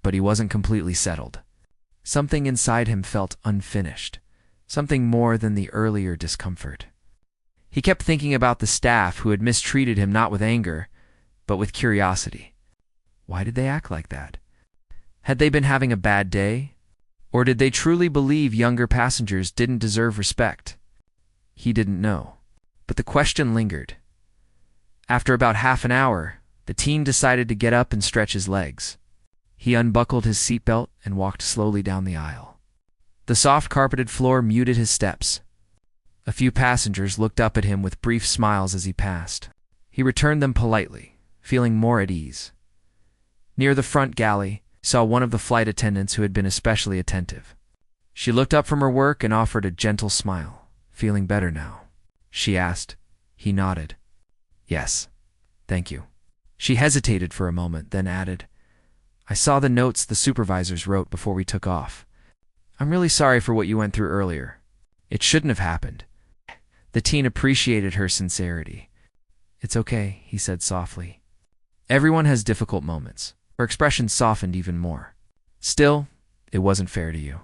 but he wasn't completely settled. Something inside him felt unfinished, something more than the earlier discomfort. He kept thinking about the staff who had mistreated him not with anger, but with curiosity. Why did they act like that? Had they been having a bad day? Or did they truly believe younger passengers didn't deserve respect? He didn't know, but the question lingered. After about half an hour, the teen decided to get up and stretch his legs. He unbuckled his seatbelt and walked slowly down the aisle. The soft carpeted floor muted his steps. A few passengers looked up at him with brief smiles as he passed. He returned them politely, feeling more at ease. Near the front galley, he saw one of the flight attendants who had been especially attentive. She looked up from her work and offered a gentle smile. "Feeling better now?" she asked. He nodded. "Yes, thank you." She hesitated for a moment, then added, "I saw the notes the supervisors wrote before we took off. I'm really sorry for what you went through earlier. It shouldn't have happened." The teen appreciated her sincerity. "It's okay," he said softly. "Everyone has difficult moments." Her expression softened even more. "Still, it wasn't fair to you.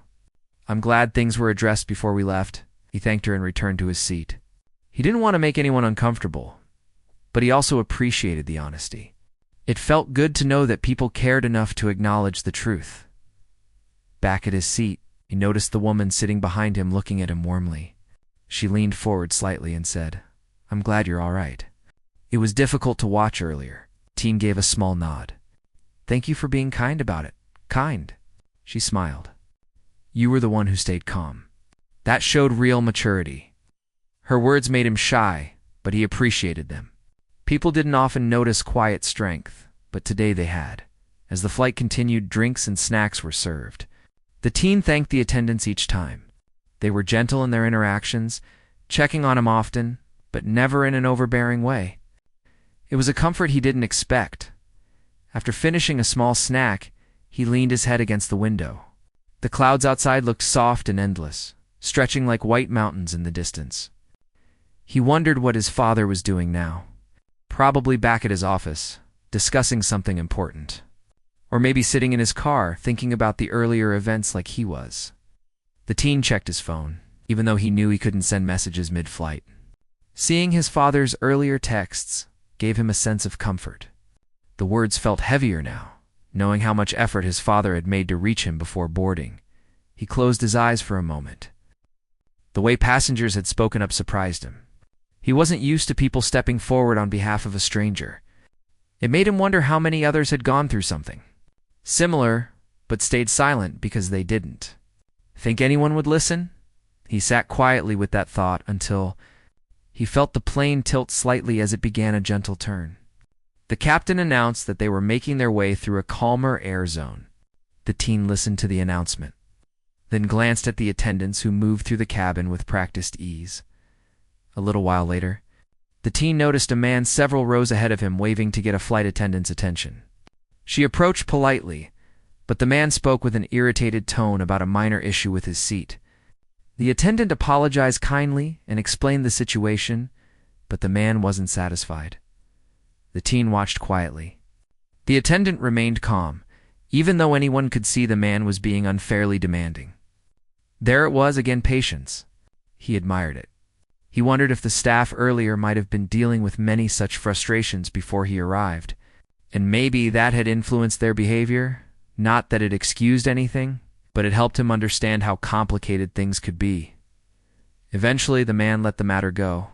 I'm glad things were addressed before we left." He thanked her and returned to his seat. He didn't want to make anyone uncomfortable, but he also appreciated the honesty. It felt good to know that people cared enough to acknowledge the truth. Back at his seat, he noticed the woman sitting behind him looking at him warmly. She leaned forward slightly and said, "I'm glad you're all right. It was difficult to watch earlier." Teen gave a small nod. "Thank you for being kind about it." "Kind?" She smiled. "You were the one who stayed calm." That showed real maturity. Her words made him shy, but he appreciated them. People didn't often notice quiet strength, but today they had. As the flight continued, drinks and snacks were served. The teen thanked the attendants each time. They were gentle in their interactions, checking on him often, but never in an overbearing way. It was a comfort he didn't expect. After finishing a small snack, he leaned his head against the window. The clouds outside looked soft and endless, stretching like white mountains in the distance. He wondered what his father was doing now. Probably back at his office, discussing something important. Or maybe sitting in his car, thinking about the earlier events like he was. The teen checked his phone, even though he knew he couldn't send messages mid-flight. Seeing his father's earlier texts gave him a sense of comfort. The words felt heavier now, knowing how much effort his father had made to reach him before boarding. He closed his eyes for a moment. The way passengers had spoken up surprised him. He wasn't used to people stepping forward on behalf of a stranger. It made him wonder how many others had gone through something similar, but stayed silent because they didn't. Think anyone would listen? He sat quietly with that thought until he felt the plane tilt slightly as it began a gentle turn. The captain announced that they were making their way through a calmer air zone. The teen listened to the announcement, then glanced at the attendants who moved through the cabin with practiced ease. A little while later, the teen noticed a man several rows ahead of him waving to get a flight attendant's attention. She approached politely, but the man spoke with an irritated tone about a minor issue with his seat. The attendant apologized kindly and explained the situation, but the man wasn't satisfied. The teen watched quietly. The attendant remained calm, even though anyone could see the man was being unfairly demanding. There it was again, patience. He admired it. He wondered if the staff earlier might have been dealing with many such frustrations before he arrived, and maybe that had influenced their behavior. Not that it excused anything, but it helped him understand how complicated things could be. Eventually, the man let the matter go.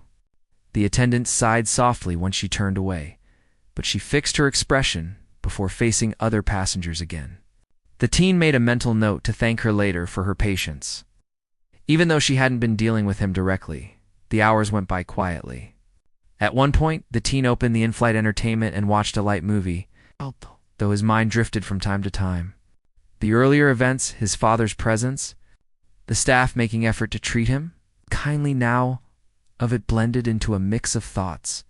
The attendant sighed softly when she turned away, but she fixed her expression before facing other passengers again. The teen made a mental note to thank her later for her patience. Even though she hadn't been dealing with him directly, the hours went by quietly. At one point, the teen opened the in-flight entertainment and watched a light movie, though his mind drifted from time to time. The earlier events, his father's presence, the staff making effort to treat him kindly now, of it blended into a mix of thoughts.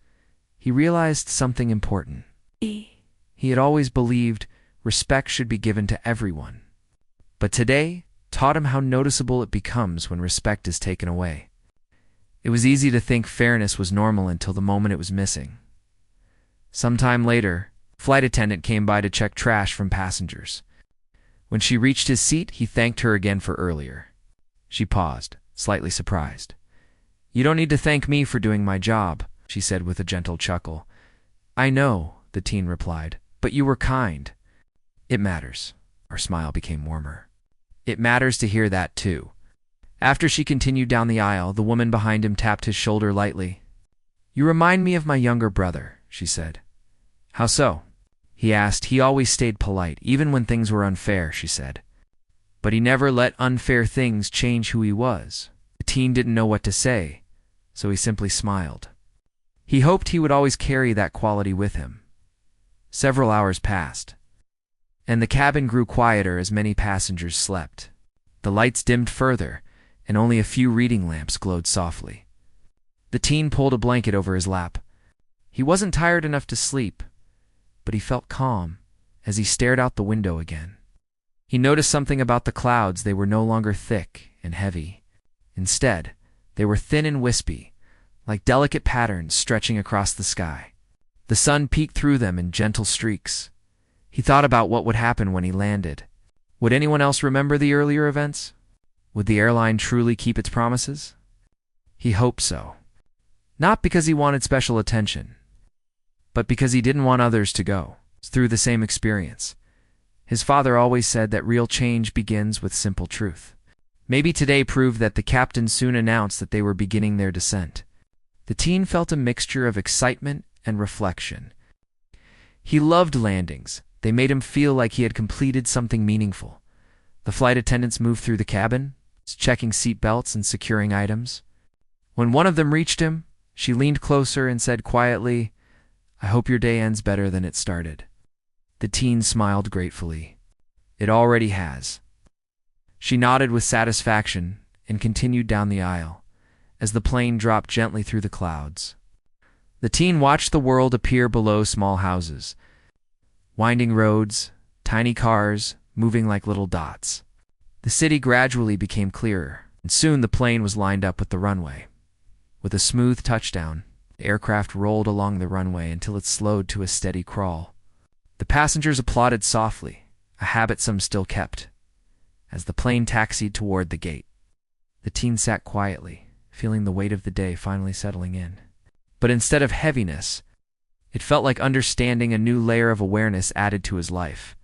He realized something important. He had always believed respect should be given to everyone, but today taught him how noticeable it becomes when respect is taken away. It was easy to think fairness was normal until the moment it was missing. Sometime later, a flight attendant came by to check trash from passengers. When she reached his seat, he thanked her again for earlier. She paused, slightly surprised. "You don't need to thank me for doing my job," she said with a gentle chuckle. "I know," the teen replied, "but you were kind." "It matters." Her smile became warmer. "It matters to hear that, too." After she continued down the aisle, the woman behind him tapped his shoulder lightly. "You remind me of my younger brother," she said. "How so?" he asked. "He always stayed polite, even when things were unfair," she said. "But he never let unfair things change who he was." The teen didn't know what to say, so he simply smiled. He hoped he would always carry that quality with him. Several hours passed, and the cabin grew quieter as many passengers slept. The lights dimmed further, and only a few reading lamps glowed softly. The teen pulled a blanket over his lap. He wasn't tired enough to sleep, but he felt calm as he stared out the window again. He noticed something about the clouds. They were no longer thick and heavy. Instead, they were thin and wispy, like delicate patterns stretching across the sky. The sun peeked through them in gentle streaks. He thought about what would happen when he landed. Would anyone else remember the earlier events? Would the airline truly keep its promises? He hoped so. Not because he wanted special attention, but because he didn't want others to go through the same experience. His father always said that real change begins with simple truth. Maybe today proved that the captain soon announced that they were beginning their descent. The teen felt a mixture of excitement and reflection. He loved landings. They made him feel like he had completed something meaningful. The flight attendants moved through the cabin, checking seat belts and securing items. When one of them reached him, she leaned closer and said quietly, "I hope your day ends better than it started." The teen smiled gratefully. "It already has." She nodded with satisfaction and continued down the aisle as the plane dropped gently through the clouds. The teen watched the world appear below small houses, winding roads, tiny cars, moving like little dots. The city gradually became clearer, and soon the plane was lined up with the runway. With a smooth touchdown, the aircraft rolled along the runway until it slowed to a steady crawl. The passengers applauded softly, a habit some still kept, as the plane taxied toward the gate. The teen sat quietly, feeling the weight of the day finally settling in. But instead of heaviness, it felt like understanding. A new layer of awareness added to his life.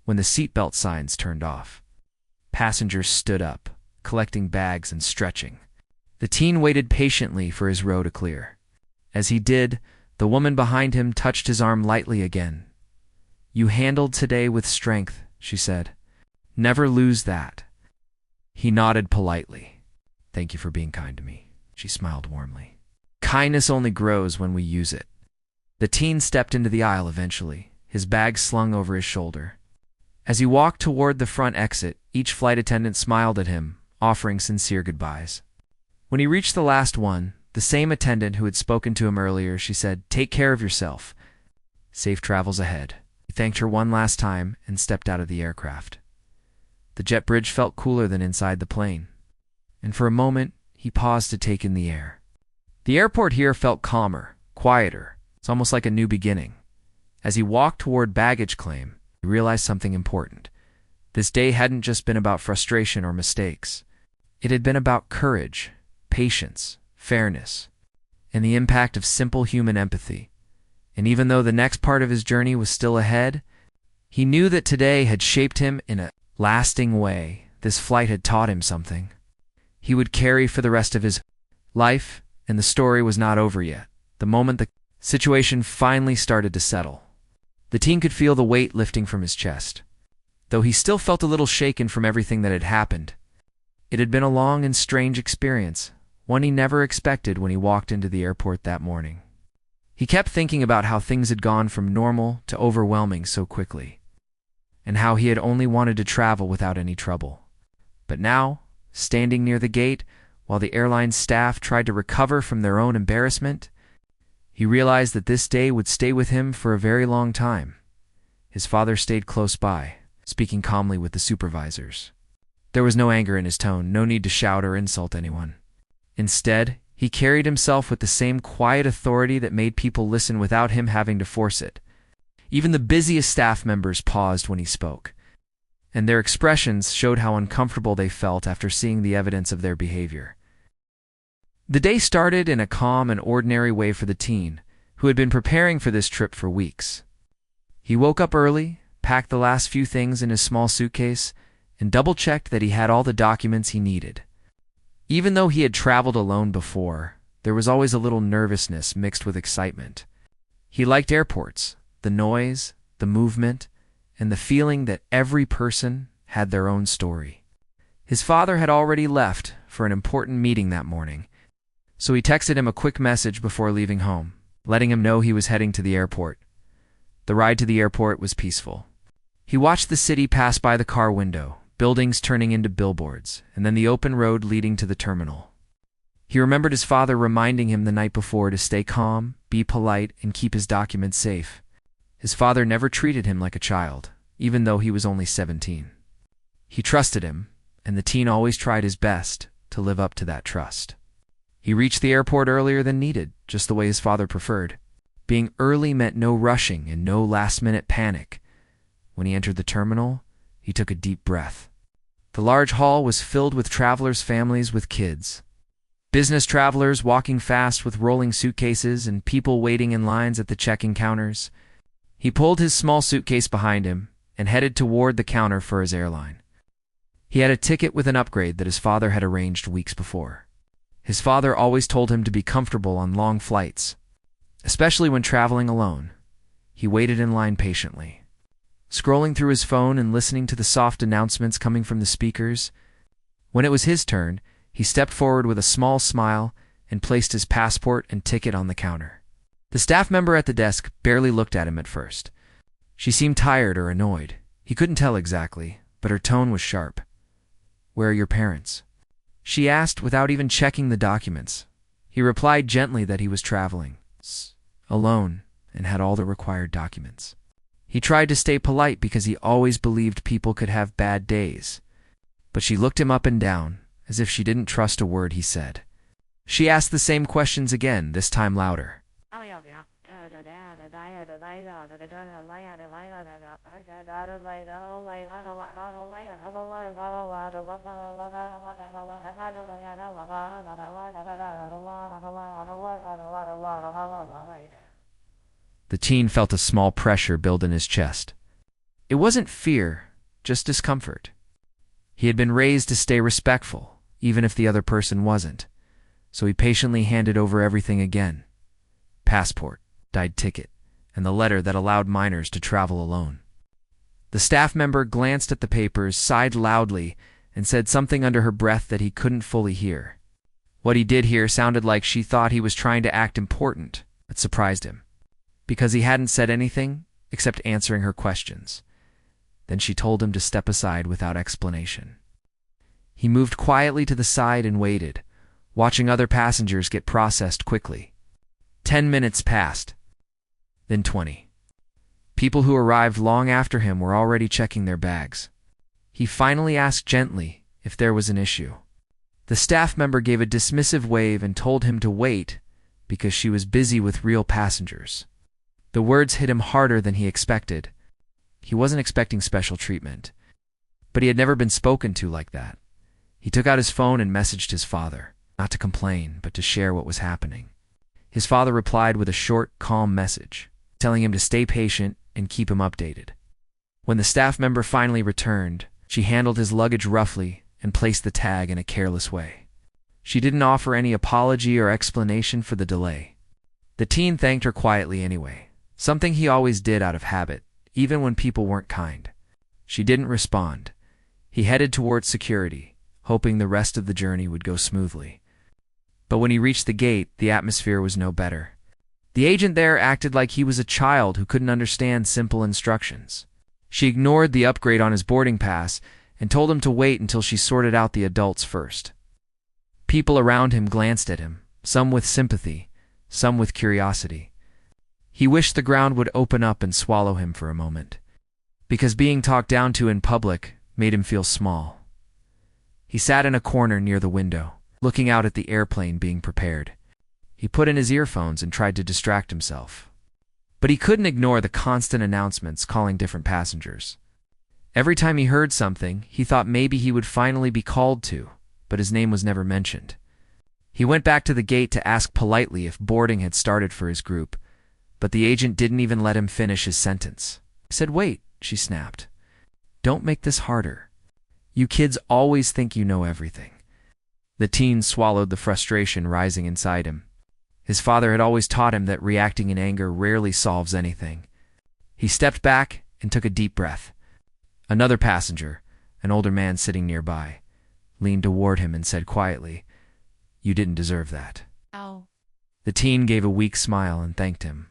When the seatbelt signs turned off, passengers stood up, collecting bags and stretching. The teen waited patiently for his row to clear. As he did, the woman behind him touched his arm lightly again. "You handled today with strength," she said. "Never lose that." He nodded politely. "Thank you for being kind to me," she smiled warmly. "Kindness only grows when we use it." The teen stepped into the aisle eventually, his bag slung over his shoulder. As he walked toward the front exit, each flight attendant smiled at him, offering sincere goodbyes. When he reached the last one, the same attendant who had spoken to him earlier, she said, "Take care of yourself. Safe travels ahead." He thanked her one last time and stepped out of the aircraft. The jet bridge felt cooler than inside the plane, and for a moment, he paused to take in the air. The airport here felt calmer, quieter. It's almost like a new beginning. As he walked toward baggage claim, he realized something important. This day hadn't just been about frustration or mistakes. It had been about courage, patience, fairness, and the impact of simple human empathy. And even though the next part of his journey was still ahead, he knew that today had shaped him in a lasting way. This flight had taught him something he would carry for the rest of his life, and the story was not over yet. The moment the situation finally started to settle, the teen could feel the weight lifting from his chest. Though he still felt a little shaken from everything that had happened, it had been a long and strange experience, one he never expected when he walked into the airport that morning. He kept thinking about how things had gone from normal to overwhelming so quickly, and how he had only wanted to travel without any trouble. But now, standing near the gate, while the airline staff tried to recover from their own embarrassment, he realized that this day would stay with him for a very long time. His father stayed close by, speaking calmly with the supervisors. There was no anger in his tone, no need to shout or insult anyone. Instead, he carried himself with the same quiet authority that made people listen without him having to force it. Even the busiest staff members paused when he spoke, and their expressions showed how uncomfortable they felt after seeing the evidence of their behavior. The day started in a calm and ordinary way for the teen, who had been preparing for this trip for weeks. He woke up early, packed the last few things in his small suitcase, and double-checked that he had all the documents he needed. Even though he had traveled alone before, there was always a little nervousness mixed with excitement. He liked airports, the noise, the movement, and the feeling that every person had their own story. His father had already left for an important meeting that morning, so he texted him a quick message before leaving home, letting him know he was heading to the airport. The ride to the airport was peaceful. He watched the city pass by the car window, buildings turning into billboards, and then the open road leading to the terminal. He remembered his father reminding him the night before to stay calm, be polite, and keep his documents safe. His father never treated him like a child, even though he was only 17. He trusted him, and the teen always tried his best to live up to that trust. He reached the airport earlier than needed, just the way his father preferred. Being early meant no rushing and no last-minute panic. When he entered the terminal, he took a deep breath. The large hall was filled with travelers' families with kids. Business travelers walking fast with rolling suitcases and people waiting in lines at the check-in counters. He pulled his small suitcase behind him and headed toward the counter for his airline. He had a ticket with an upgrade that his father had arranged weeks before. His father always told him to be comfortable on long flights, especially when traveling alone. He waited in line patiently, scrolling through his phone and listening to the soft announcements coming from the speakers. When it was his turn, he stepped forward with a small smile and placed his passport and ticket on the counter. The staff member at the desk barely looked at him at first. She seemed tired or annoyed. He couldn't tell exactly, but her tone was sharp. "Where are your parents?" she asked without even checking the documents. He replied gently that he was traveling alone and had all the required documents. He tried to stay polite because he always believed people could have bad days, but she looked him up and down as if she didn't trust a word he said. She asked the same questions again, this time louder. The teen felt a small pressure build in his chest. It wasn't fear, just discomfort. He had been raised to stay respectful, even if the other person wasn't, so he patiently handed over everything again. Passport, dyed ticket, and the letter that allowed minors to travel alone. The staff member glanced at the papers, sighed loudly, and said something under her breath that he couldn't fully hear. What he did hear sounded like she thought he was trying to act important. It surprised him, because he hadn't said anything except answering her questions. Then she told him to step aside without explanation. He moved quietly to the side and waited, watching other passengers get processed quickly. 10 minutes passed, then 20. People who arrived long after him were already checking their bags. He finally asked gently if there was an issue. The staff member gave a dismissive wave and told him to wait because she was busy with real passengers. The words hit him harder than he expected. He wasn't expecting special treatment, but he had never been spoken to like that. He took out his phone and messaged his father, not to complain, but to share what was happening. His father replied with a short, calm message, telling him to stay patient and keep him updated. When the staff member finally returned, she handled his luggage roughly and placed the tag in a careless way. She didn't offer any apology or explanation for the delay. The teen thanked her quietly anyway, something he always did out of habit, even when people weren't kind. She didn't respond. He headed towards security, hoping the rest of the journey would go smoothly. But when he reached the gate, the atmosphere was no better. The agent there acted like he was a child who couldn't understand simple instructions. She ignored the upgrade on his boarding pass and told him to wait until she sorted out the adults first. People around him glanced at him, some with sympathy, some with curiosity. He wished the ground would open up and swallow him for a moment, because being talked down to in public made him feel small. He sat in a corner near the window, looking out at the airplane being prepared. He put in his earphones and tried to distract himself. But he couldn't ignore the constant announcements calling different passengers. Every time he heard something, he thought maybe he would finally be called to, but his name was never mentioned. He went back to the gate to ask politely if boarding had started for his group, but the agent didn't even let him finish his sentence. He said, "Wait," she snapped. "Don't make this harder. You kids always think you know everything." The teen swallowed the frustration rising inside him. His father had always taught him that reacting in anger rarely solves anything. He stepped back and took a deep breath. Another passenger, an older man sitting nearby, leaned toward him and said quietly, "You didn't deserve that." Ow. The teen gave a weak smile and thanked him.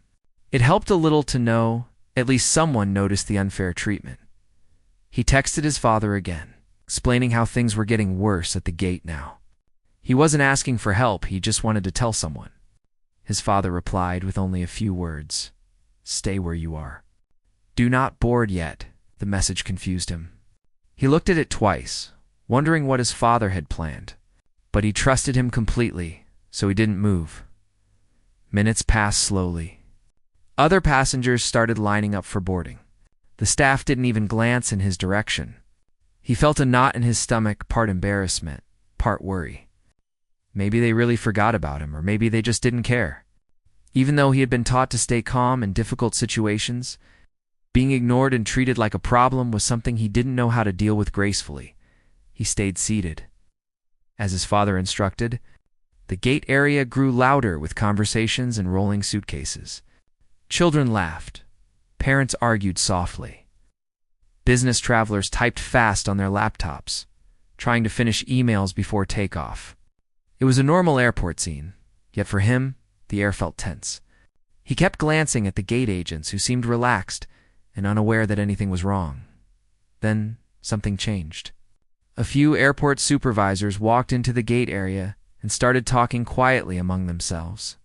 It helped a little to know at least someone noticed the unfair treatment. He texted his father again, explaining how things were getting worse at the gate now. He wasn't asking for help, he just wanted to tell someone. His father replied with only a few words, "Stay where you are." "Do not board yet," the message confused him. He looked at it twice, wondering what his father had planned, but he trusted him completely, so he didn't move. Minutes passed slowly. Other passengers started lining up for boarding. The staff didn't even glance in his direction. He felt a knot in his stomach, part embarrassment, part worry. Maybe they really forgot about him, or maybe they just didn't care. Even though he had been taught to stay calm in difficult situations, being ignored and treated like a problem was something he didn't know how to deal with gracefully. He stayed seated. As his father instructed, the gate area grew louder with conversations and rolling suitcases. Children laughed. Parents argued softly. Business travelers typed fast on their laptops, trying to finish emails before takeoff. It was a normal airport scene, yet for him, the air felt tense. He kept glancing at the gate agents who seemed relaxed and unaware that anything was wrong. Then something changed. A few airport supervisors walked into the gate area and started talking quietly among themselves.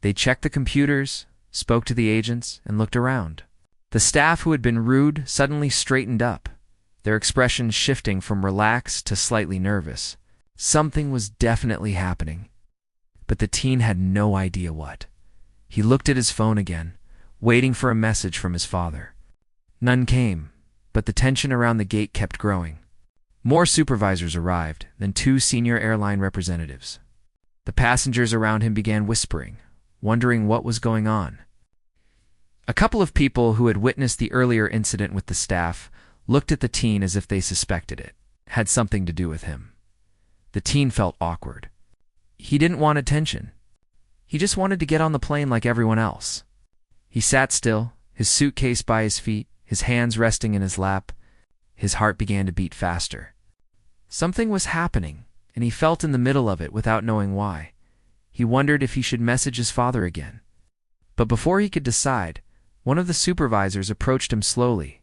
They checked the computers, spoke to the agents, and looked around. The staff who had been rude suddenly straightened up, their expressions shifting from relaxed to slightly nervous. Something was definitely happening, but the teen had no idea what. He looked at his phone again, waiting for a message from his father. None came, but the tension around the gate kept growing. More supervisors arrived, then 2 senior airline representatives. The passengers around him began whispering, wondering what was going on. A couple of people who had witnessed the earlier incident with the staff looked at the teen as if they suspected it had something to do with him. The teen felt awkward. He didn't want attention. He just wanted to get on the plane like everyone else. He sat still, his suitcase by his feet, his hands resting in his lap. His heart began to beat faster. Something was happening, and he felt in the middle of it without knowing why. He wondered if he should message his father again. But before he could decide, one of the supervisors approached him slowly.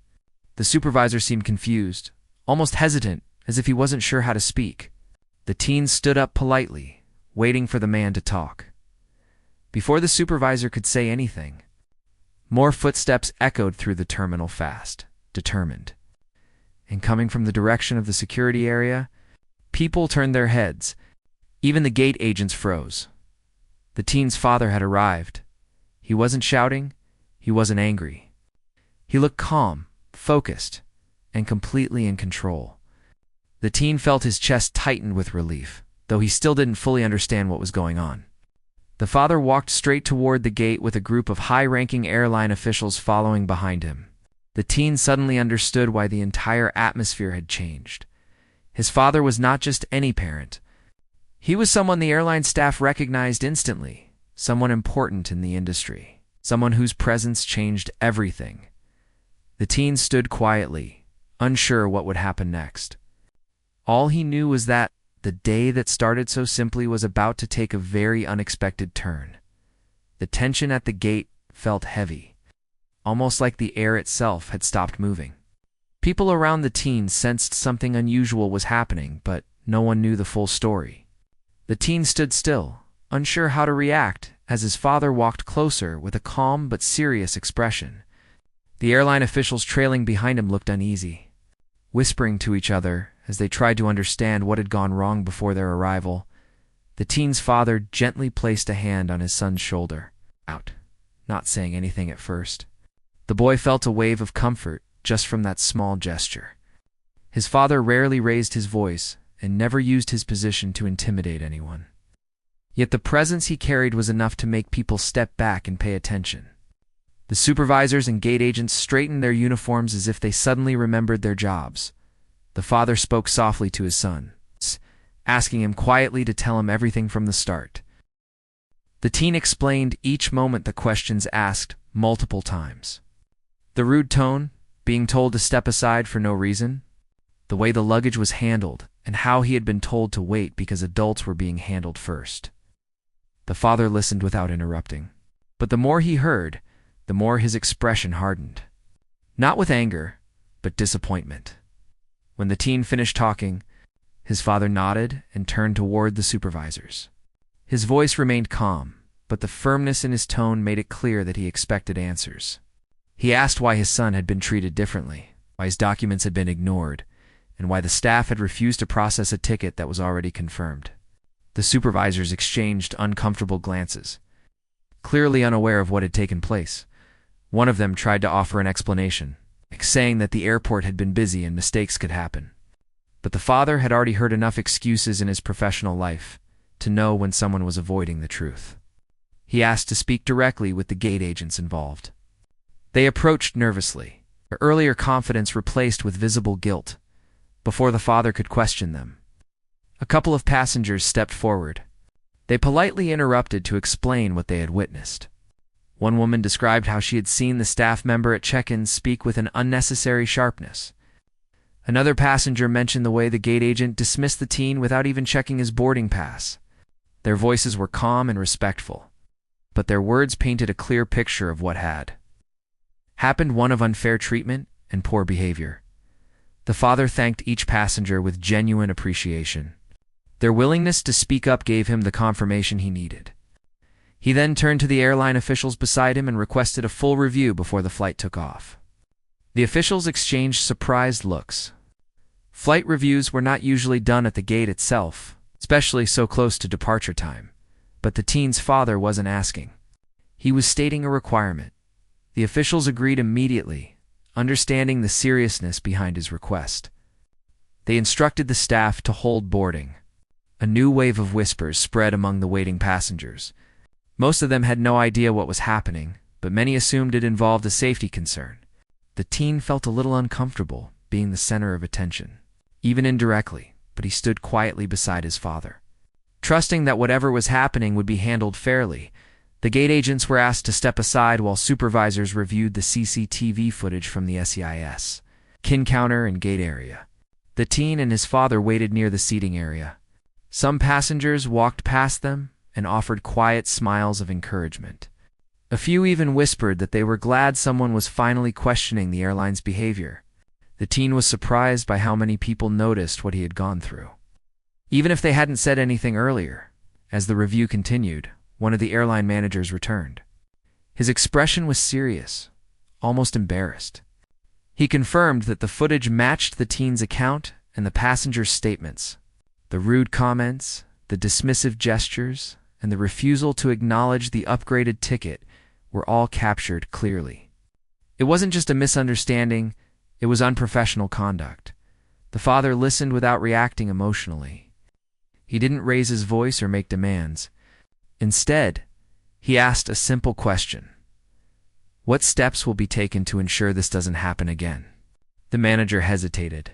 The supervisor seemed confused, almost hesitant, as if he wasn't sure how to speak. The teen stood up politely, waiting for the man to talk. Before the supervisor could say anything, more footsteps echoed through the terminal fast, determined. And coming from the direction of the security area, people turned their heads. Even the gate agents froze. The teen's father had arrived. He wasn't shouting. He wasn't angry. He looked calm, focused, and completely in control. The teen felt his chest tighten with relief, though he still didn't fully understand what was going on. The father walked straight toward the gate with a group of high-ranking airline officials following behind him. The teen suddenly understood why the entire atmosphere had changed. His father was not just any parent. He was someone the airline staff recognized instantly, someone important in the industry, someone whose presence changed everything. The teen stood quietly, unsure what would happen next. All he knew was that the day that started so simply was about to take a very unexpected turn. The tension at the gate felt heavy, almost like the air itself had stopped moving. People around the teen sensed something unusual was happening, but no one knew the full story. The teen stood still, unsure how to react, as his father walked closer with a calm but serious expression. The airline officials trailing behind him looked uneasy, whispering to each other as they tried to understand what had gone wrong before their arrival. The teen's father gently placed a hand on his son's shoulder, not saying anything at first. The boy felt a wave of comfort, just from that small gesture. His father rarely raised his voice and never used his position to intimidate anyone. Yet the presence he carried was enough to make people step back and pay attention. The supervisors and gate agents straightened their uniforms as if they suddenly remembered their jobs. The father spoke softly to his son, asking him quietly to tell him everything from the start. The teen explained each moment the questions asked multiple times. The rude tone, being told to step aside for no reason, the way the luggage was handled, and how he had been told to wait because adults were being handled first. The father listened without interrupting, but the more he heard, the more his expression hardened. Not with anger, but disappointment. When the teen finished talking, his father nodded and turned toward the supervisors. His voice remained calm, but the firmness in his tone made it clear that he expected answers. He asked why his son had been treated differently, why his documents had been ignored, and why the staff had refused to process a ticket that was already confirmed. The supervisors exchanged uncomfortable glances, clearly unaware of what had taken place. One of them tried to offer an explanation, saying that the airport had been busy and mistakes could happen. But the father had already heard enough excuses in his professional life to know when someone was avoiding the truth. He asked to speak directly with the gate agents involved. They approached nervously, their earlier confidence replaced with visible guilt, before the father could question them. A couple of passengers stepped forward. They politely interrupted to explain what they had witnessed. One woman described how she had seen the staff member at check-in speak with an unnecessary sharpness. Another passenger mentioned the way the gate agent dismissed the teen without even checking his boarding pass. Their voices were calm and respectful, but their words painted a clear picture of what had happened, one of unfair treatment and poor behavior. The father thanked each passenger with genuine appreciation. Their willingness to speak up gave him the confirmation he needed. He then turned to the airline officials beside him and requested a full review before the flight took off. The officials exchanged surprised looks. Flight reviews were not usually done at the gate itself, especially so close to departure time. But the teen's father wasn't asking. He was stating a requirement. The officials agreed immediately, understanding the seriousness behind his request. They instructed the staff to hold boarding. A new wave of whispers spread among the waiting passengers. Most of them had no idea what was happening, but many assumed it involved a safety concern. The teen felt a little uncomfortable being the center of attention, even indirectly, but he stood quietly beside his father. Trusting that whatever was happening would be handled fairly, the gate agents were asked to step aside while supervisors reviewed the CCTV footage from the SEIS, kin counter, and gate area. The teen and his father waited near the seating area. Some passengers walked past them and offered quiet smiles of encouragement. A few even whispered that they were glad someone was finally questioning the airline's behavior. The teen was surprised by how many people noticed what he had gone through, even if they hadn't said anything earlier. As the review continued, one of the airline managers returned. His expression was serious, almost embarrassed. He confirmed that the footage matched the teen's account and the passengers' statements. The rude comments, the dismissive gestures, and the refusal to acknowledge the upgraded ticket were all captured clearly. It wasn't just a misunderstanding, it was unprofessional conduct. The father listened without reacting emotionally. He didn't raise his voice or make demands. Instead, he asked a simple question. What steps will be taken to ensure this doesn't happen again? The manager hesitated.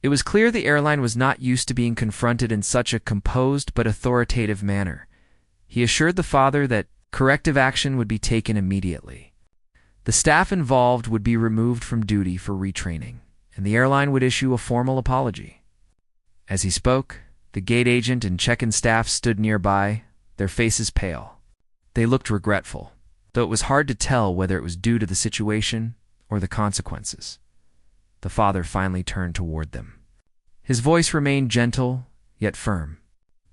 It was clear the airline was not used to being confronted in such a composed but authoritative manner. He assured the father that corrective action would be taken immediately. The staff involved would be removed from duty for retraining, and the airline would issue a formal apology. As he spoke, the gate agent and check-in staff stood nearby, their faces pale. They looked regretful, though it was hard to tell whether it was due to the situation or the consequences. The father finally turned toward them. His voice remained gentle, yet firm.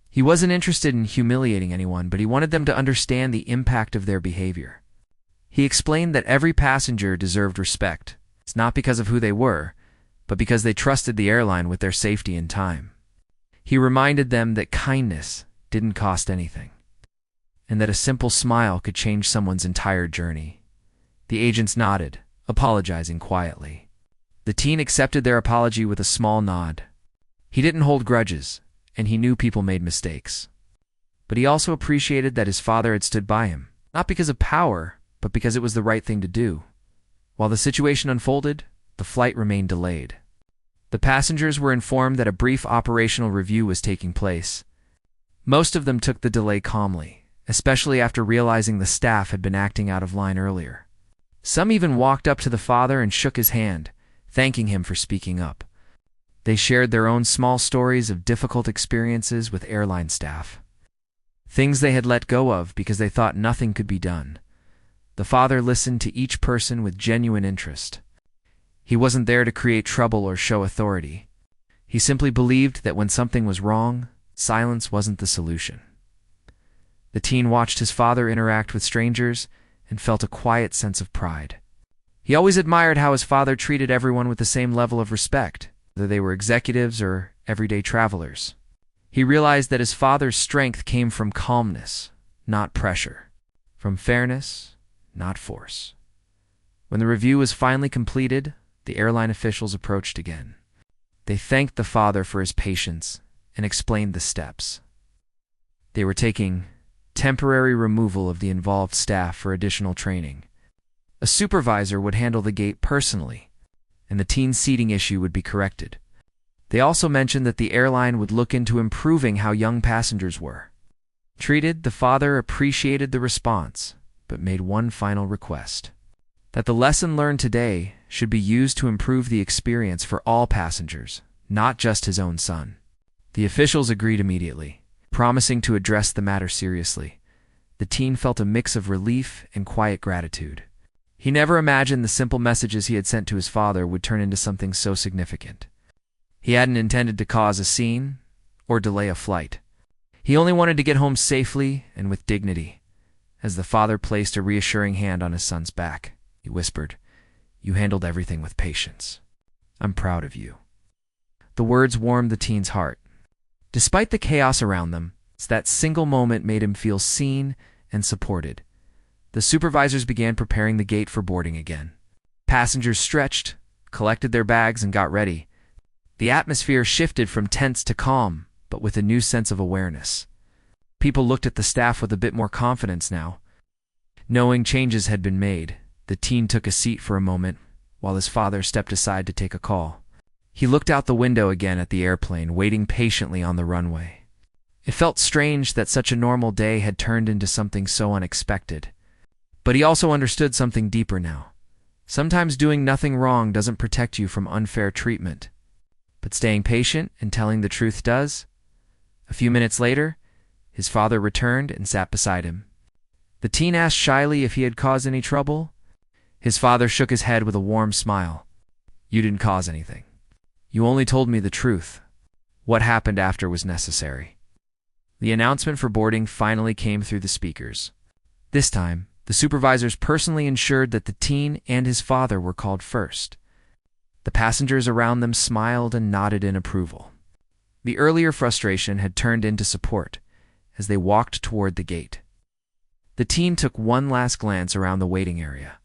He wasn't interested in humiliating anyone, but he wanted them to understand the impact of their behavior. He explained that every passenger deserved respect. It's not because of who they were, but because they trusted the airline with their safety and time. He reminded them that kindness didn't cost anything, and that a simple smile could change someone's entire journey. The agents nodded, apologizing quietly. The teen accepted their apology with a small nod. He didn't hold grudges, and he knew people made mistakes. But he also appreciated that his father had stood by him, not because of power, but because it was the right thing to do. While the situation unfolded, the flight remained delayed. The passengers were informed that a brief operational review was taking place. Most of them took the delay calmly, especially after realizing the staff had been acting out of line earlier. Some even walked up to the father and shook his hand, thanking him for speaking up. They shared their own small stories of difficult experiences with airline staff. Things they had let go of because they thought nothing could be done. The father listened to each person with genuine interest. He wasn't there to create trouble or show authority. He simply believed that when something was wrong, silence wasn't the solution. The teen watched his father interact with strangers and felt a quiet sense of pride. He always admired how his father treated everyone with the same level of respect, whether they were executives or everyday travelers. He realized that his father's strength came from calmness, not pressure, from fairness, not force. When the review was finally completed, the airline officials approached again. They thanked the father for his patience and explained the steps. They were taking temporary removal of the involved staff for additional training. A supervisor would handle the gate personally, and the teen seating issue would be corrected. They also mentioned that the airline would look into improving how young passengers were treated. The father appreciated the response, but made one final request: that the lesson learned today should be used to improve the experience for all passengers, not just his own son. The officials agreed immediately, promising to address the matter seriously. The teen felt a mix of relief and quiet gratitude. He never imagined the simple messages he had sent to his father would turn into something so significant. He hadn't intended to cause a scene or delay a flight. He only wanted to get home safely and with dignity. As the father placed a reassuring hand on his son's back, he whispered, "You handled everything with patience. I'm proud of you." The words warmed the teen's heart. Despite the chaos around them, that single moment made him feel seen and supported. The supervisors began preparing the gate for boarding again. Passengers stretched, collected their bags, and got ready. The atmosphere shifted from tense to calm, but with a new sense of awareness. People looked at the staff with a bit more confidence now. Knowing changes had been made, the teen took a seat for a moment, while his father stepped aside to take a call. He looked out the window again at the airplane, waiting patiently on the runway. It felt strange that such a normal day had turned into something so unexpected. But he also understood something deeper now. Sometimes doing nothing wrong doesn't protect you from unfair treatment, but staying patient and telling the truth does. A few minutes later, his father returned and sat beside him. The teen asked shyly if he had caused any trouble. His father shook his head with a warm smile. "You didn't cause anything. You only told me the truth. What happened after was necessary." The announcement for boarding finally came through the speakers. This time, the supervisors personally ensured that the teen and his father were called first. The passengers around them smiled and nodded in approval. The earlier frustration had turned into support as they walked toward the gate. The teen took one last glance around the waiting area.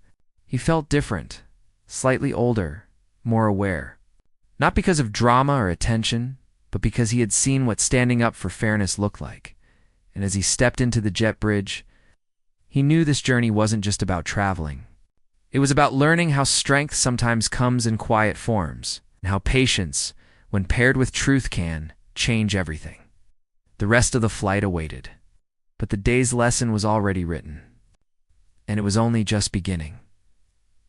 He felt different, slightly older, more aware. Not because of drama or attention, but because he had seen what standing up for fairness looked like. And as he stepped into the jet bridge, he knew this journey wasn't just about traveling. It was about learning how strength sometimes comes in quiet forms, and how patience, when paired with truth, can change everything. The rest of the flight awaited. But the day's lesson was already written. And it was only just beginning.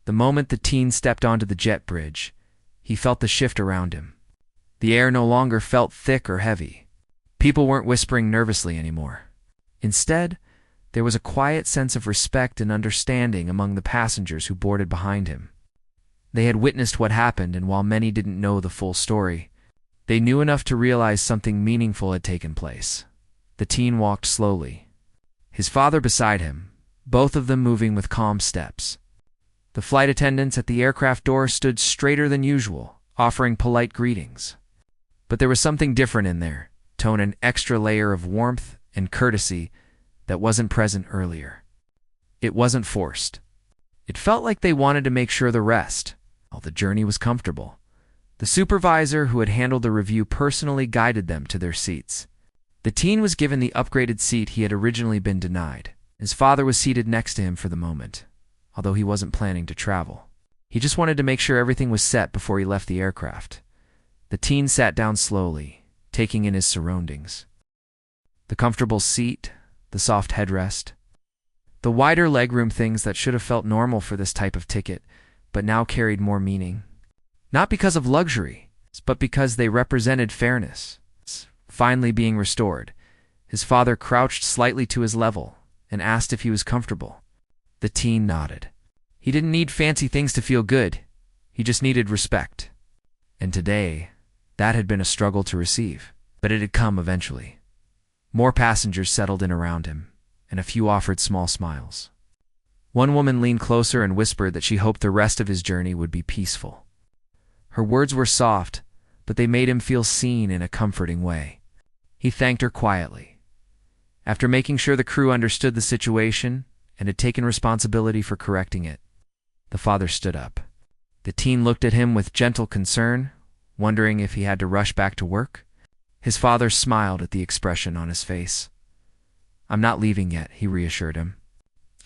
The moment the teen stepped onto the jet bridge, he felt the shift around him. The air no longer felt thick or heavy. People weren't whispering nervously anymore. Instead, there was a quiet sense of respect and understanding among the passengers who boarded behind him. They had witnessed what happened, and while many didn't know the full story, they knew enough to realize something meaningful had taken place. The teen walked slowly, his father beside him, both of them moving with calm steps. The flight attendants at the aircraft door stood straighter than usual, offering polite greetings. But there was something different in their tone, an extra layer of warmth and courtesy that wasn't present earlier. It wasn't forced. It felt like they wanted to make sure the rest, While the journey was comfortable, the supervisor who had handled the review personally guided them to their seats. The teen was given the upgraded seat he had originally been denied. His father was seated next to him for the moment, although he wasn't planning to travel. He just wanted to make sure everything was set before he left the aircraft. The teen sat down slowly, taking in his surroundings. The comfortable seat, the soft headrest, the wider legroom, things that should have felt normal for this type of ticket, but now carried more meaning. Not because of luxury, but because they represented fairness. Finally being restored, his father crouched slightly to his level and asked if he was comfortable. The teen nodded. He didn't need fancy things to feel good. He just needed respect. And today, that had been a struggle to receive, but it had come eventually. More passengers settled in around him, and a few offered small smiles. One woman leaned closer and whispered that she hoped the rest of his journey would be peaceful. Her words were soft, but they made him feel seen in a comforting way. He thanked her quietly. After making sure the crew understood the situation and had taken responsibility for correcting it, the father stood up. The teen looked at him with gentle concern, wondering if he had to rush back to work. His father smiled at the expression on his face. "I'm not leaving yet," he reassured him.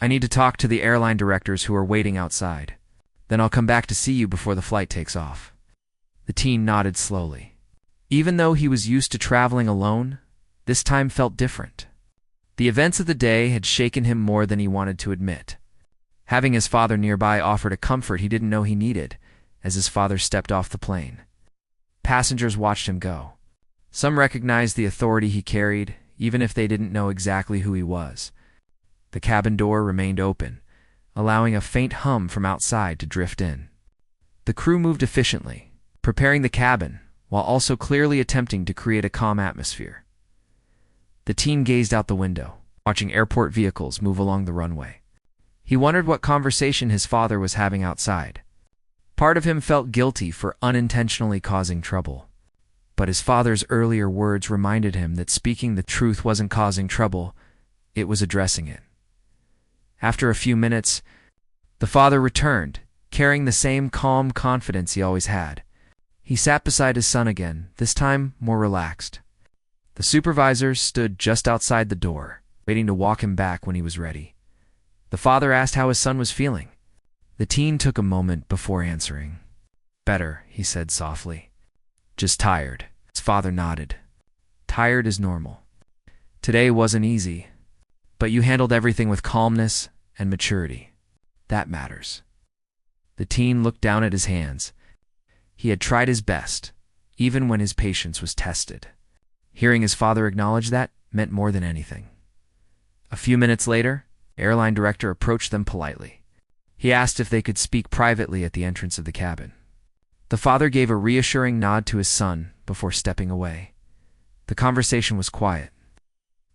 "I need to talk to the airline directors who are waiting outside. Then I'll come back to see you before the flight takes off." The teen nodded slowly. Even though he was used to traveling alone, this time felt different. The events of the day had shaken him more than he wanted to admit. Having his father nearby offered a comfort he didn't know he needed as his father stepped off the plane. Passengers watched him go. Some recognized the authority he carried, even if they didn't know exactly who he was. The cabin door remained open, allowing a faint hum from outside to drift in. The crew moved efficiently, preparing the cabin, while also clearly attempting to create a calm atmosphere. The teen gazed out the window, watching airport vehicles move along the runway. He wondered what conversation his father was having outside. Part of him felt guilty for unintentionally causing trouble, but his father's earlier words reminded him that speaking the truth wasn't causing trouble, it was addressing it. After a few minutes, the father returned, carrying the same calm confidence he always had. He sat beside his son again, this time more relaxed. The supervisor stood just outside the door, waiting to walk him back when he was ready. The father asked how his son was feeling. The teen took a moment before answering. "Better," he said softly. "Just tired." His father nodded. "Tired is normal. Today wasn't easy, but you handled everything with calmness and maturity. That matters." The teen looked down at his hands. He had tried his best, even when his patience was tested. Hearing his father acknowledge that meant more than anything. A few minutes later, the airline director approached them politely. He asked if they could speak privately at the entrance of the cabin. The father gave a reassuring nod to his son before stepping away. The conversation was quiet,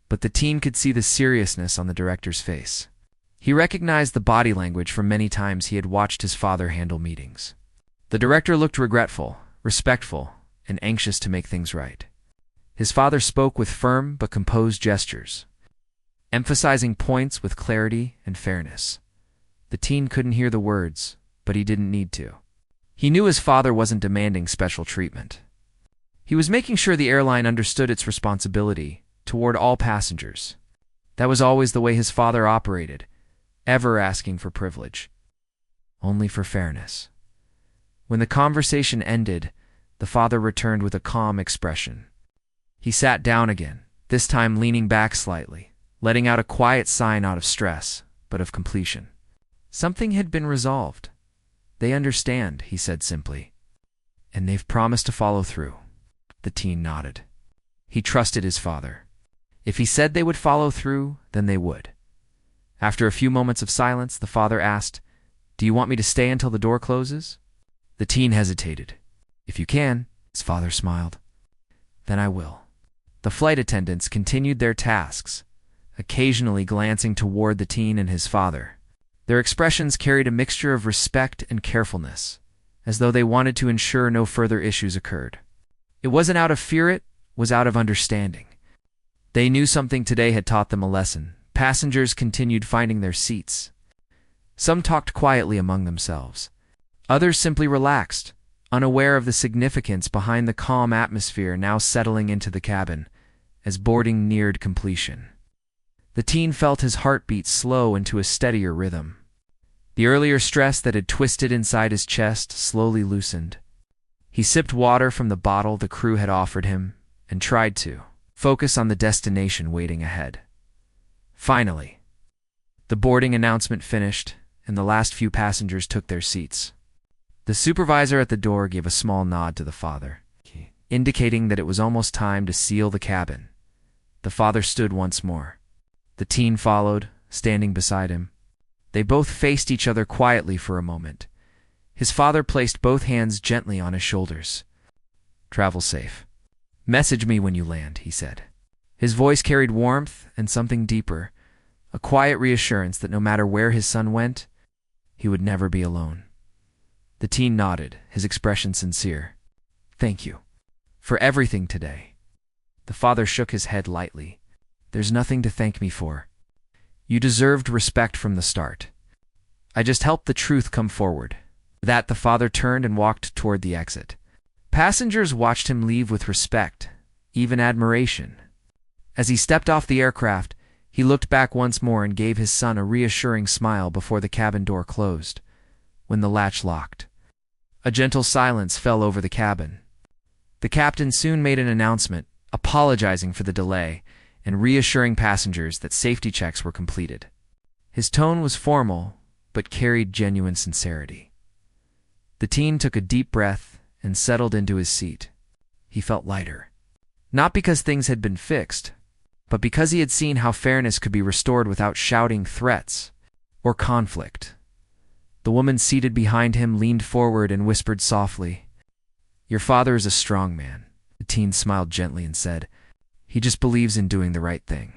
but the teen could see the seriousness on the director's face. He recognized the body language from many times he had watched his father handle meetings. The director looked regretful, respectful, and anxious to make things right. His father spoke with firm but composed gestures, emphasizing points with clarity and fairness. The teen couldn't hear the words, but he didn't need to. He knew his father wasn't demanding special treatment. He was making sure the airline understood its responsibility toward all passengers. That was always the way his father operated, ever asking for privilege, only for fairness. When the conversation ended, the father returned with a calm expression. He sat down again, this time leaning back slightly, letting out a quiet sigh not of stress, but of completion. Something had been resolved. "They understand," he said simply. "And they've promised to follow through." The teen nodded. He trusted his father. If he said they would follow through, then they would. After a few moments of silence, the father asked, "Do you want me to stay until the door closes?" The teen hesitated. "If you can," his father smiled. "Then I will." The flight attendants continued their tasks, occasionally glancing toward the teen and his father. Their expressions carried a mixture of respect and carefulness, as though they wanted to ensure no further issues occurred. It wasn't out of fear, it was out of understanding. They knew something today had taught them a lesson. Passengers continued finding their seats. Some talked quietly among themselves. Others simply relaxed, unaware of the significance behind the calm atmosphere now settling into the cabin as boarding neared completion. The teen felt his heartbeat slow into a steadier rhythm. The earlier stress that had twisted inside his chest slowly loosened. He sipped water from the bottle the crew had offered him and tried to focus on the destination waiting ahead. Finally, the boarding announcement finished and the last few passengers took their seats. The supervisor at the door gave a small nod to the father, indicating that it was almost time to seal the cabin. The father stood once more. The teen followed, standing beside him. They both faced each other quietly for a moment. His father placed both hands gently on his shoulders. "Travel safe. Message me when you land," he said. His voice carried warmth and something deeper, a quiet reassurance that no matter where his son went, he would never be alone. The teen nodded, his expression sincere. "Thank you for everything today." The father shook his head lightly. "There's nothing to thank me for. You deserved respect from the start. I just helped the truth come forward." With that, the father turned and walked toward the exit. Passengers watched him leave with respect, even admiration. As he stepped off the aircraft, he looked back once more and gave his son a reassuring smile before the cabin door closed. When the latch locked, a gentle silence fell over the cabin. The captain soon made an announcement, apologizing for the delay and reassuring passengers that safety checks were completed. His tone was formal, but carried genuine sincerity. The teen took a deep breath and settled into his seat. He felt lighter. Not because things had been fixed, but because he had seen how fairness could be restored without shouting threats or conflict. The woman seated behind him leaned forward and whispered softly, "Your father is a strong man." The teen smiled gently and said, "He just believes in doing the right thing."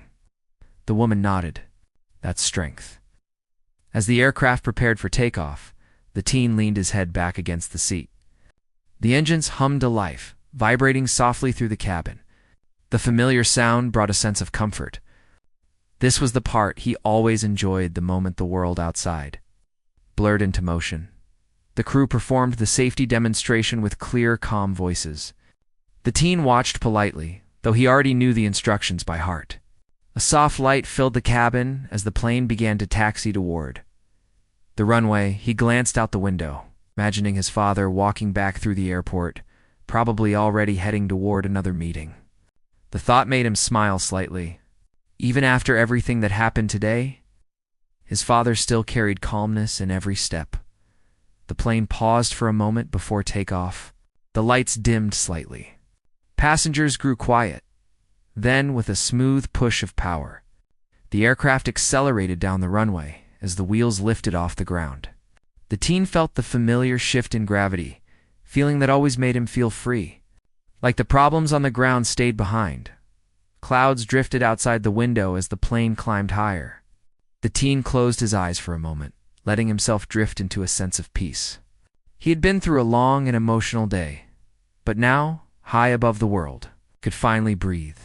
The woman nodded. "That's strength." As the aircraft prepared for takeoff, the teen leaned his head back against the seat. The engines hummed to life, vibrating softly through the cabin. The familiar sound brought a sense of comfort. This was the part he always enjoyed the moment the world outside blurred into motion. The crew performed the safety demonstration with clear, calm voices. The teen watched politely, though he already knew the instructions by heart. A soft light filled the cabin as the plane began to taxi toward the runway. He glanced out the window, imagining his father walking back through the airport, probably already heading toward another meeting. The thought made him smile slightly. Even after everything that happened today, his father still carried calmness in every step. The plane paused for a moment before takeoff. The lights dimmed slightly. Passengers grew quiet. Then, with a smooth push of power, the aircraft accelerated down the runway as the wheels lifted off the ground. The teen felt the familiar shift in gravity, feeling that always made him feel free. Like the problems on the ground stayed behind. Clouds drifted outside the window as the plane climbed higher. The teen closed his eyes for a moment, letting himself drift into a sense of peace. He had been through a long and emotional day, but now, high above the world, could finally breathe.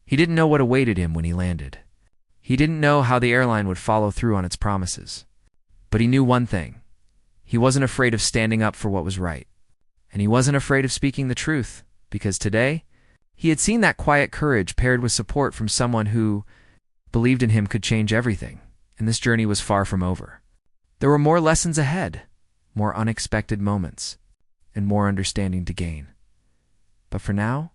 He didn't know what awaited him when he landed. He didn't know how the airline would follow through on its promises. But he knew one thing. He wasn't afraid of standing up for what was right. And he wasn't afraid of speaking the truth, because today, he had seen that quiet courage paired with support from someone who believed in him could change everything, and this journey was far from over. There were more lessons ahead, more unexpected moments, and more understanding to gain. But for now,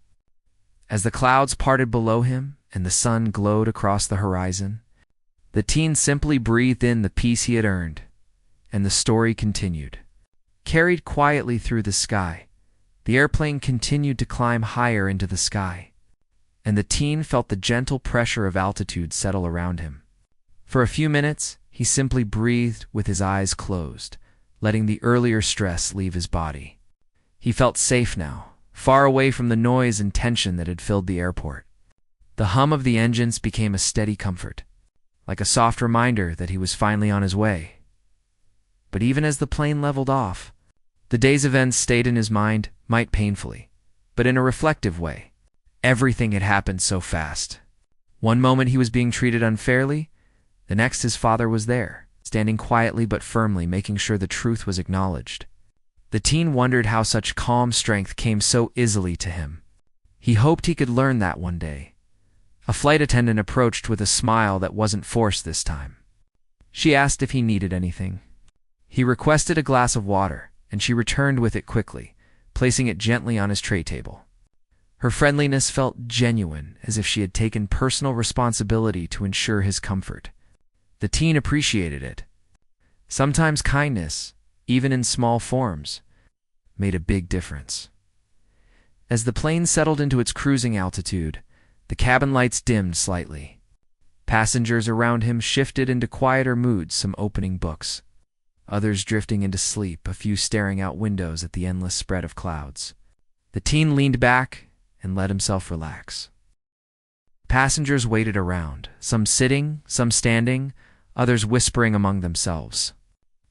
as the clouds parted below him and the sun glowed across the horizon, the teen simply breathed in the peace he had earned, and the story continued. Carried quietly through the sky, the airplane continued to climb higher into the sky, and the teen felt the gentle pressure of altitude settle around him. For a few minutes, he simply breathed with his eyes closed, letting the earlier stress leave his body. He felt safe now, far away from the noise and tension that had filled the airport. The hum of the engines became a steady comfort, like a soft reminder that he was finally on his way. But even as the plane leveled off, the day's events stayed in his mind, might painfully, but in a reflective way. Everything had happened so fast. One moment he was being treated unfairly, the next his father was there, standing quietly but firmly, making sure the truth was acknowledged. The teen wondered how such calm strength came so easily to him. He hoped he could learn that one day. A flight attendant approached with a smile that wasn't forced this time. She asked if he needed anything. He requested a glass of water, and she returned with it quickly, placing it gently on his tray table. Her friendliness felt genuine, as if she had taken personal responsibility to ensure his comfort. The teen appreciated it. Sometimes kindness, even in small forms, made a big difference. As the plane settled into its cruising altitude, the cabin lights dimmed slightly. Passengers around him shifted into quieter moods, some opening books, others drifting into sleep, a few staring out windows at the endless spread of clouds. The teen leaned back and let himself relax. Passengers waited around, some sitting, some standing, others whispering among themselves.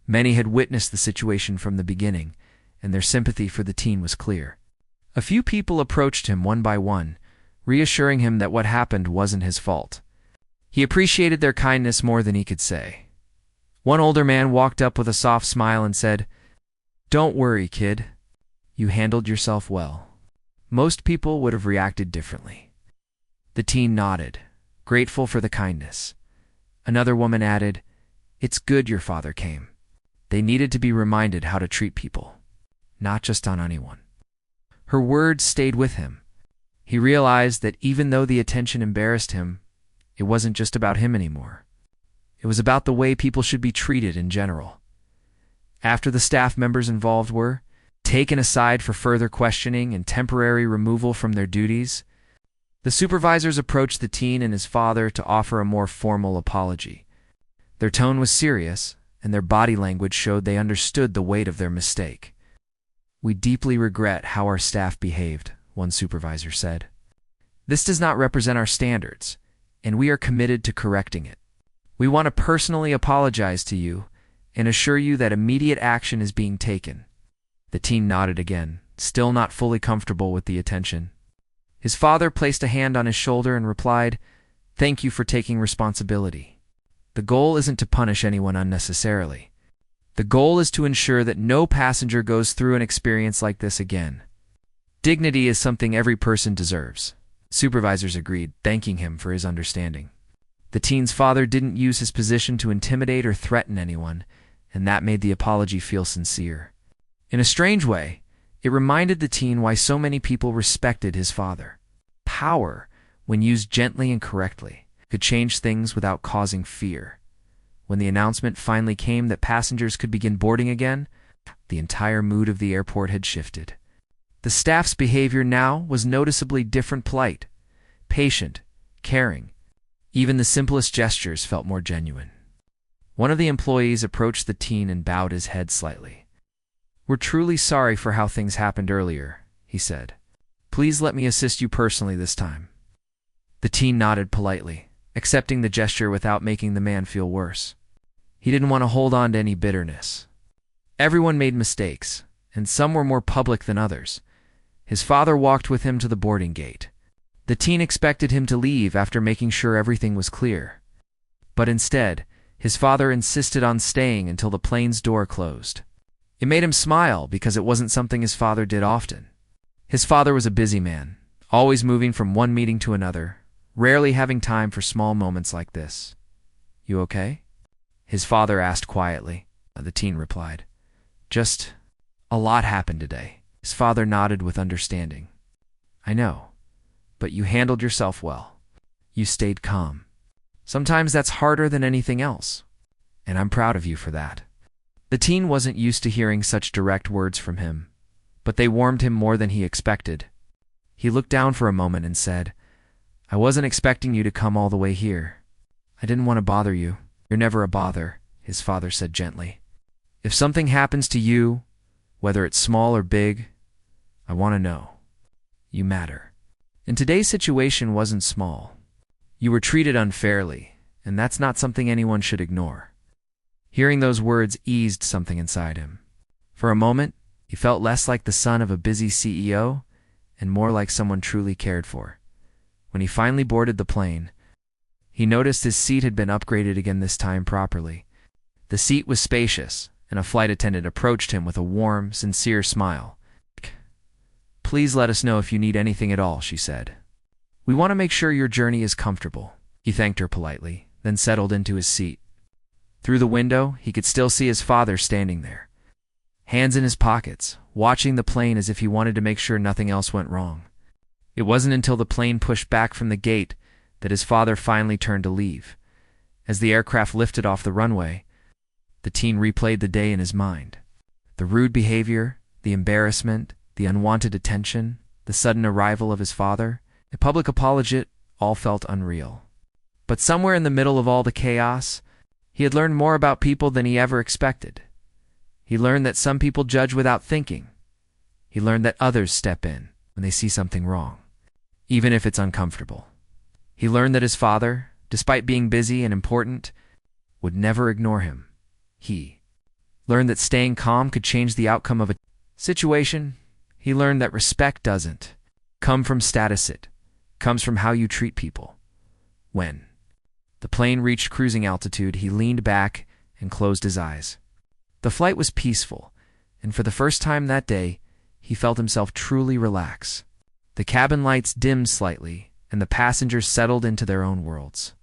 Many had witnessed the situation from the beginning, and their sympathy for the teen was clear. A few people approached him one by one, reassuring him that what happened wasn't his fault. He appreciated their kindness more than he could say. One older man walked up with a soft smile and said, "Don't worry, kid. You handled yourself well." Most people would have reacted differently. The teen nodded, grateful for the kindness. Another woman added, "It's good your father came." They needed to be reminded how to treat people, not just on anyone. Her words stayed with him. He realized that even though the attention embarrassed him, it wasn't just about him anymore. It was about the way people should be treated in general. After the staff members involved were taken aside for further questioning and temporary removal from their duties, the supervisors approached the teen and his father to offer a more formal apology. Their tone was serious, and their body language showed they understood the weight of their mistake. "We deeply regret how our staff behaved," one supervisor said. "This does not represent our standards, and we are committed to correcting it. We want to personally apologize to you and assure you that immediate action is being taken." The teen nodded again, still not fully comfortable with the attention. His father placed a hand on his shoulder and replied, "Thank you for taking responsibility. The goal isn't to punish anyone unnecessarily. The goal is to ensure that no passenger goes through an experience like this again. Dignity is something every person deserves." Supervisors agreed, thanking him for his understanding. The teen's father didn't use his position to intimidate or threaten anyone, and that made the apology feel sincere. In a strange way, it reminded the teen why so many people respected his father. Power, when used gently and correctly, could change things without causing fear. When the announcement finally came that passengers could begin boarding again, the entire mood of the airport had shifted. The staff's behavior now was noticeably different, polite, patient, caring. Even the simplest gestures felt more genuine. One of the employees approached the teen and bowed his head slightly. "We're truly sorry for how things happened earlier," he said. "Please let me assist you personally this time." The teen nodded politely, accepting the gesture without making the man feel worse. He didn't want to hold on to any bitterness. Everyone made mistakes, and some were more public than others. His father walked with him to the boarding gate. The teen expected him to leave after making sure everything was clear. But instead, his father insisted on staying until the plane's door closed. It made him smile because it wasn't something his father did often. His father was a busy man, always moving from one meeting to another, rarely having time for small moments like this. "You okay?" his father asked quietly. The teen replied, "Just a lot happened today." His father nodded with understanding. "I know, but you handled yourself well. You stayed calm. Sometimes that's harder than anything else, and I'm proud of you for that." The teen wasn't used to hearing such direct words from him, but they warmed him more than he expected. He looked down for a moment and said, "I wasn't expecting you to come all the way here. I didn't want to bother you." "You're never a bother," his father said gently. "If something happens to you, whether it's small or big, I want to know. You matter." And today's situation wasn't small. You were treated unfairly, and that's not something anyone should ignore. Hearing those words eased something inside him. For a moment, he felt less like the son of a busy CEO and more like someone truly cared for. When he finally boarded the plane, he noticed his seat had been upgraded again, this time properly. The seat was spacious, and a flight attendant approached him with a warm, sincere smile. "Please let us know if you need anything at all," she said. "We want to make sure your journey is comfortable." He thanked her politely, then settled into his seat. Through the window, he could still see his father standing there, hands in his pockets, watching the plane as if he wanted to make sure nothing else went wrong. It wasn't until the plane pushed back from the gate that his father finally turned to leave. As the aircraft lifted off the runway, the teen replayed the day in his mind. The rude behavior, the embarrassment, the unwanted attention, the sudden arrival of his father, a public apology, all felt unreal. But somewhere in the middle of all the chaos, he had learned more about people than he ever expected. He learned that some people judge without thinking. He learned that others step in when they see something wrong, even if it's uncomfortable. He learned that his father, despite being busy and important, would never ignore him. He learned that staying calm could change the outcome of a situation. He learned that respect doesn't come from status, it comes from how you treat people. When the plane reached cruising altitude, he leaned back and closed his eyes. The flight was peaceful, and for the first time that day, he felt himself truly relax. The cabin lights dimmed slightly, and the passengers settled into their own worlds.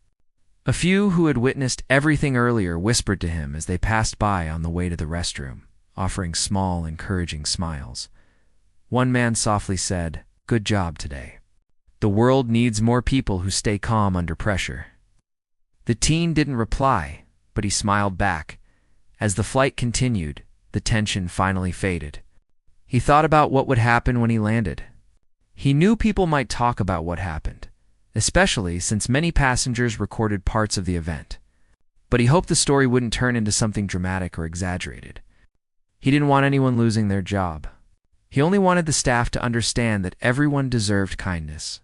A few who had witnessed everything earlier whispered to him as they passed by on the way to the restroom, offering small, encouraging smiles. One man softly said, "Good job today. The world needs more people who stay calm under pressure." The teen didn't reply, but he smiled back. As the flight continued, the tension finally faded. He thought about what would happen when he landed. He knew people might talk about what happened, especially since many passengers recorded parts of the event. But he hoped the story wouldn't turn into something dramatic or exaggerated. He didn't want anyone losing their job. He only wanted the staff to understand that everyone deserved kindness.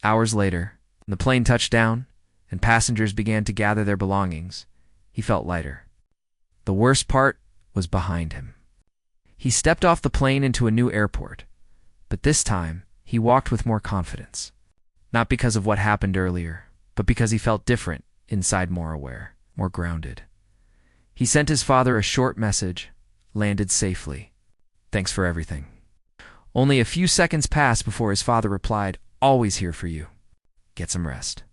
Hours later, when the plane touched down and passengers began to gather their belongings, he felt lighter. The worst part was behind him. He stepped off the plane into a new airport, but this time he walked with more confidence. Not because of what happened earlier, but because he felt different inside, more aware, more grounded. He sent his father a short message, landed safely. "Thanks for everything." Only a few seconds passed before his father replied, "Always here for you. Get some rest."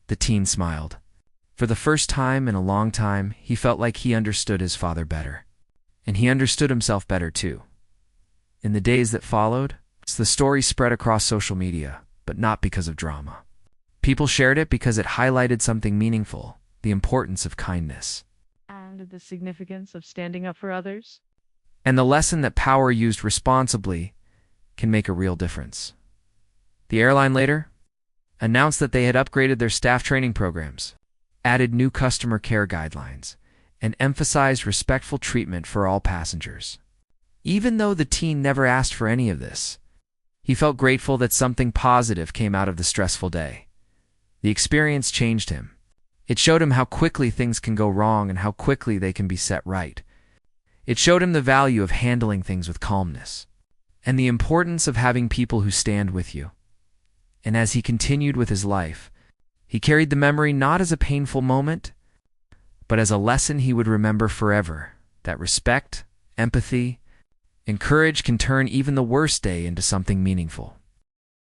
The teen smiled. For the first time in a long time, he felt like he understood his father better. And he understood himself better too. In the days that followed, the story spread across social media, but not because of drama. People shared it because it highlighted something meaningful, the importance of kindness. And the significance of standing up for others. And the lesson that power used responsibly can make a real difference. The airline later announced that they had upgraded their staff training programs, added new customer care guidelines, and emphasized respectful treatment for all passengers. Even though the teen never asked for any of this, he felt grateful that something positive came out of the stressful day. The experience changed him. It showed him how quickly things can go wrong and how quickly they can be set right. It showed him the value of handling things with calmness and the importance of having people who stand with you. And as he continued with his life, he carried the memory not as a painful moment, but as a lesson he would remember forever, that respect, empathy, and courage can turn even the worst day into something meaningful.